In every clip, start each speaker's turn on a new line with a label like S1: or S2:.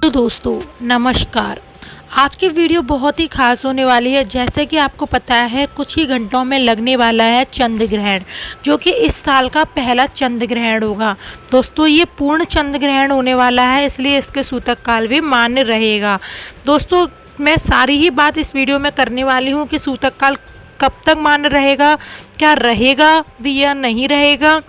S1: तो दोस्तों नमस्कार। आज की वीडियो बहुत ही खास होने वाली है। जैसे कि आपको पता है कुछ ही घंटों में लगने वाला है चंद्र ग्रहण, जो कि इस साल का पहला चंद्र ग्रहण होगा। दोस्तों ये पूर्ण चंद्र ग्रहण होने वाला है, इसलिए इसके सूतक काल भी मान्य रहेगा। दोस्तों मैं सारी ही बात इस वीडियो में करने वाली हूँ कि सूतक काल कब तक मान्य रहेगा, क्या रहेगा भी या नहीं रहेगा,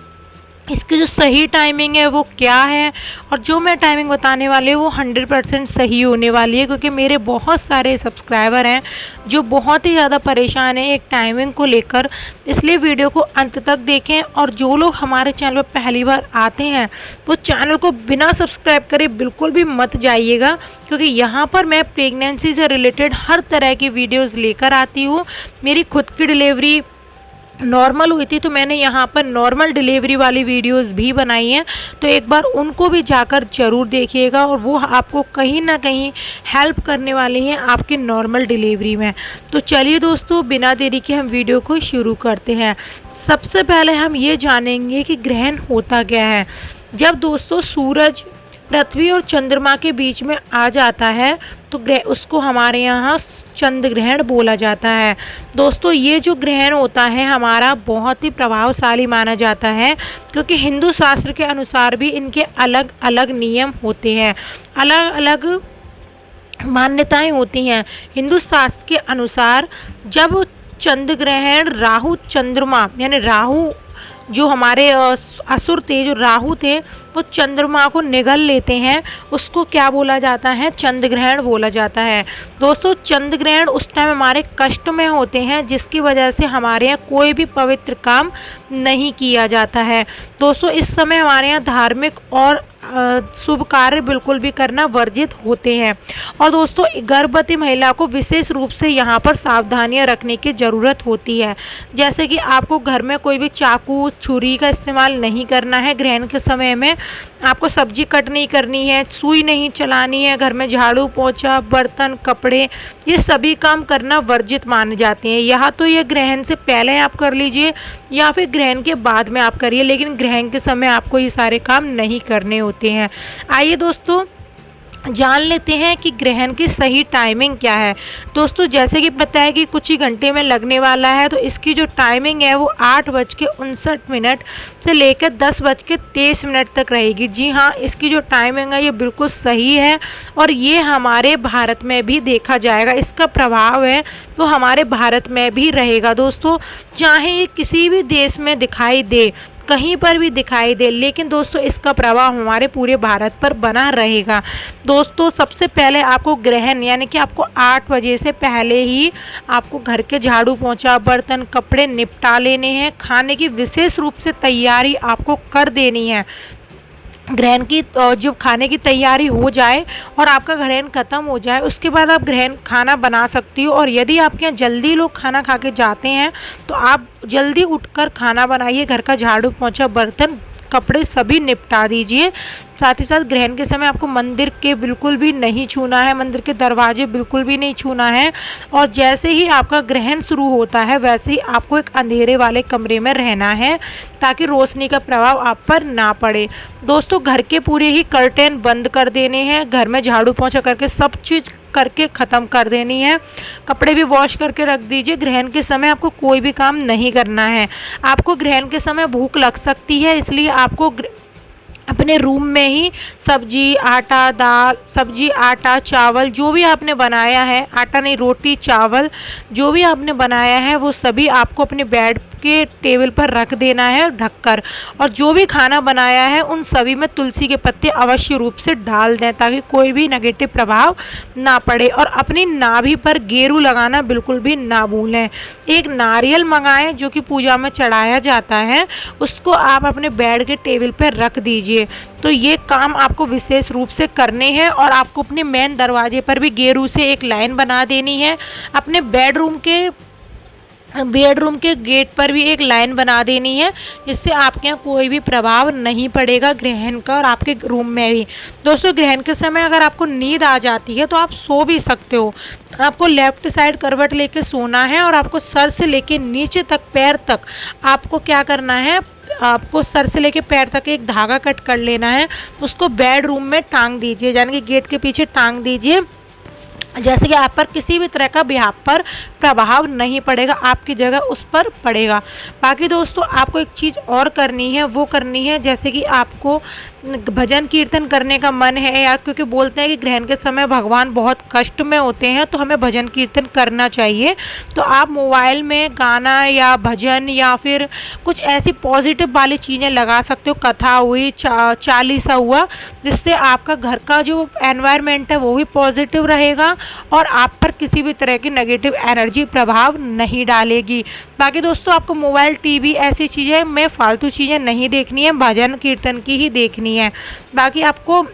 S1: इसकी जो सही टाइमिंग है वो क्या है, और जो मैं टाइमिंग बताने वाली हूँ वो 100% सही होने वाली है। क्योंकि मेरे बहुत सारे सब्सक्राइबर हैं जो बहुत ही ज़्यादा परेशान हैं एक टाइमिंग को लेकर, इसलिए वीडियो को अंत तक देखें। और जो लोग हमारे चैनल पर पहली बार आते हैं वो चैनल को बिना सब्सक्राइब करे बिल्कुल भी मत जाइएगा, क्योंकि यहाँ पर मैं प्रेगनेंसी से रिलेटेड हर तरह की वीडियोज़ लेकर आती हूँ। मेरी खुद की डिलीवरी नॉर्मल हुई थी तो मैंने यहाँ पर नॉर्मल डिलीवरी वाली वीडियोस भी बनाई हैं, तो एक बार उनको भी जाकर ज़रूर देखिएगा, और वो आपको कहीं ना कहीं हेल्प करने वाली हैं आपकी नॉर्मल डिलीवरी में। तो चलिए दोस्तों बिना देरी के हम वीडियो को शुरू करते हैं। सबसे पहले हम ये जानेंगे कि ग्रहण होता क्या है। जब दोस्तों सूरज पृथ्वी और चंद्रमा के बीच में आ जाता है तो उसको हमारे यहाँ चंद्र ग्रहण बोला जाता है। दोस्तों ये जो ग्रहण होता है हमारा बहुत ही प्रभावशाली माना जाता है, क्योंकि हिंदू शास्त्र के अनुसार भी इनके अलग अलग नियम होते हैं, अलग अलग मान्यताएं होती हैं। हिंदू शास्त्र के अनुसार जब चंद्र ग्रहण राहु चंद्रमा यानी राहु जो हमारे असुर थे, जो राहु थे, वो चंद्रमा को निगल लेते हैं, उसको क्या बोला जाता है, चंद्र ग्रहण बोला जाता है। दोस्तों चंद्र ग्रहण उस टाइम हमारे कष्ट में होते हैं, जिसकी वजह से हमारे यहाँ कोई भी पवित्र काम नहीं किया जाता है। दोस्तों इस समय हमारे यहाँ धार्मिक और शुभ कार्य बिल्कुल भी करना वर्जित होते हैं। और दोस्तों गर्भवती महिला को विशेष रूप से यहाँ पर सावधानियाँ रखने की ज़रूरत होती है। जैसे कि आपको घर में कोई भी चाकू छुरी का इस्तेमाल नहीं करना है ग्रहण के समय में, आपको सब्जी कट नहीं करनी है, सुई नहीं चलानी है, घर में झाड़ू पोछा बर्तन कपड़े ये सभी काम करना वर्जित माने जाते हैं। यहाँ तो ये ग्रहण से पहले आप कर लीजिए या फिर ग्रहण के बाद में आप करिए, लेकिन ग्रहण के समय आपको ये सारे काम नहीं करने होते हैं। आइए दोस्तों जान लेते हैं कि ग्रहण की सही टाइमिंग क्या है। दोस्तों जैसे कि पता है कि कुछ ही घंटे में लगने वाला है, तो इसकी जो टाइमिंग है वो 8:59 से लेकर 10:23 तक रहेगी। जी हाँ, इसकी जो टाइमिंग है ये बिल्कुल सही है, और ये हमारे भारत में भी देखा जाएगा। इसका प्रभाव है वो हमारे भारत में भी रहेगा। दोस्तों चाहे ये किसी भी देश में दिखाई दे, कहीं पर भी दिखाई दे, लेकिन दोस्तों इसका प्रभाव हमारे पूरे भारत पर बना रहेगा। दोस्तों सबसे पहले आपको ग्रहण यानी कि आपको 8 बजे से पहले ही आपको घर के झाड़ू पोंछा बर्तन कपड़े निपटा लेने हैं। खाने की विशेष रूप से तैयारी आपको कर देनी है। ग्रहण की जब खाने की तैयारी हो जाए और आपका ग्रहण ख़त्म हो जाए, उसके बाद आप ग्रहण खाना बना सकती हो। और यदि आपके यहाँ जल्दी लोग खाना खा के जाते हैं तो आप जल्दी उठकर खाना बनाइए, घर का झाड़ू पोंछा बर्तन कपड़े सभी निपटा दीजिए। साथ ही साथ ग्रहण के समय आपको मंदिर के बिल्कुल भी नहीं छूना है, मंदिर के दरवाजे बिल्कुल भी नहीं छूना है। और जैसे ही आपका ग्रहण शुरू होता है वैसे ही आपको एक अंधेरे वाले कमरे में रहना है, ताकि रोशनी का प्रभाव आप पर ना पड़े। दोस्तों घर के पूरे ही कर्टेन बंद कर देने हैं, घर में झाड़ू पोंछा करके सब चीज़ करके ख़त्म कर देनी है, कपड़े भी वॉश करके रख दीजिए। ग्रहण के समय आपको कोई भी काम नहीं करना है। आपको ग्रहण के समय भूख लग सकती है, इसलिए आपको अपने रूम में ही सब्जी आटा दाल सब्जी आटा चावल जो भी आपने बनाया है, आटा नहीं रोटी चावल जो भी आपने बनाया है वो सभी आपको अपने बेड के टेबल पर रख देना है ढककर। और जो भी खाना बनाया है उन सभी में तुलसी के पत्ते अवश्य रूप से डाल दें, ताकि कोई भी नेगेटिव प्रभाव ना पड़े। और अपनी नाभि पर गेरू लगाना बिल्कुल भी ना भूलें। एक नारियल मंगाएं जो कि पूजा में चढ़ाया जाता है, उसको आप अपने बेड के टेबल पर रख दीजिए। तो ये काम आपको विशेष रूप से करने हैं। और आपको अपने मेन दरवाजे पर भी गेरू से एक लाइन बना देनी है। अपने बेडरूम के बेडरूम के गेट पर भी एक लाइन बना देनी है, जिससे आपके यहाँ कोई भी प्रभाव नहीं पड़ेगा ग्रहण का, और आपके रूम में भी। दोस्तों, ग्रहण के समय अगर आपको नींद आ जाती है तो आप सो भी सकते हो। आपको लेफ्ट साइड करवट लेके सोना है, और आपको सर से लेके नीचे तक, पैर तक, आपको क्या करना है, आपको सर से लेके पैर तक एक धागा कट कर लेना है, उसको बेडरूम में टांग दीजिए, यानी कि गेट के पीछे टांग दीजिए, जैसे कि आप पर किसी भी तरह का भी आप पर प्रभाव नहीं पड़ेगा, आपकी जगह उस पर पड़ेगा। बाकी दोस्तों, आपको एक चीज़ और करनी है, वो करनी है जैसे कि आपको भजन कीर्तन करने का मन है, या क्योंकि बोलते हैं कि ग्रहण के समय भगवान बहुत कष्ट में होते हैं, तो हमें भजन कीर्तन करना चाहिए। तो आप मोबाइल में गाना या भजन या फिर कुछ ऐसी पॉजिटिव वाली चीज़ें लगा सकते हो, कथा हुई, चालीसा हुआ, जिससे आपका घर का जो एनवायरनमेंट है वो भी पॉजिटिव रहेगा, और आप पर किसी भी तरह की नेगेटिव एनर्जी प्रभाव नहीं डालेगी। बाकी दोस्तों, आपको मोबाइल, टीवी ऐसी चीज़ें में फालतू चीज़ें नहीं देखनी है, भजन कीर्तन की ही देखनी है। बाकी आपको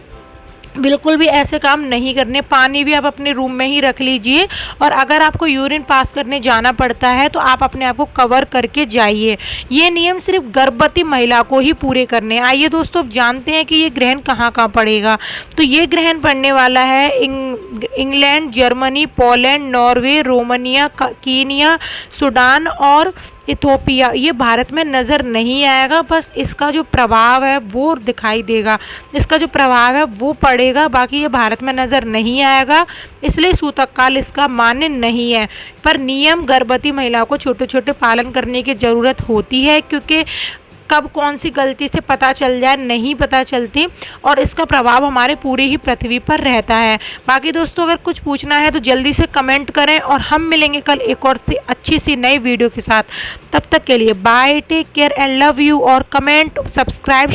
S1: बिल्कुल भी ऐसे काम नहीं करने। पानी भी आप अपने रूम में ही रख लीजिए, और अगर आपको यूरिन पास करने जाना पड़ता है तो आप अपने आप को कवर करके जाइए। ये नियम सिर्फ गर्भवती महिला को ही पूरे करने। आइए दोस्तों, अब जानते हैं कि ये ग्रहण कहाँ कहाँ पड़ेगा। तो ये ग्रहण पड़ने वाला है England, Germany, Poland, Norway, Romania, Kenya, Sudan और इथोपिया। ये भारत में नज़र नहीं आएगा, बस इसका जो प्रभाव है वो दिखाई देगा, इसका जो प्रभाव है वो पड़ेगा, बाकी ये भारत में नज़र नहीं आएगा, इसलिए सूतक काल इसका मान्य नहीं है। पर नियम गर्भवती महिलाओं को छोटे छोटे पालन करने की ज़रूरत होती है, क्योंकि कब कौन सी गलती से पता चल जाए नहीं पता चलती, और इसका प्रभाव हमारे पूरी ही पृथ्वी पर रहता है। बाकी दोस्तों, अगर कुछ पूछना है तो जल्दी से कमेंट करें, और हम मिलेंगे कल एक और सी अच्छी सी नई वीडियो के साथ। तब तक के लिए bye, take care and love you, और कमेंट, सब्सक्राइब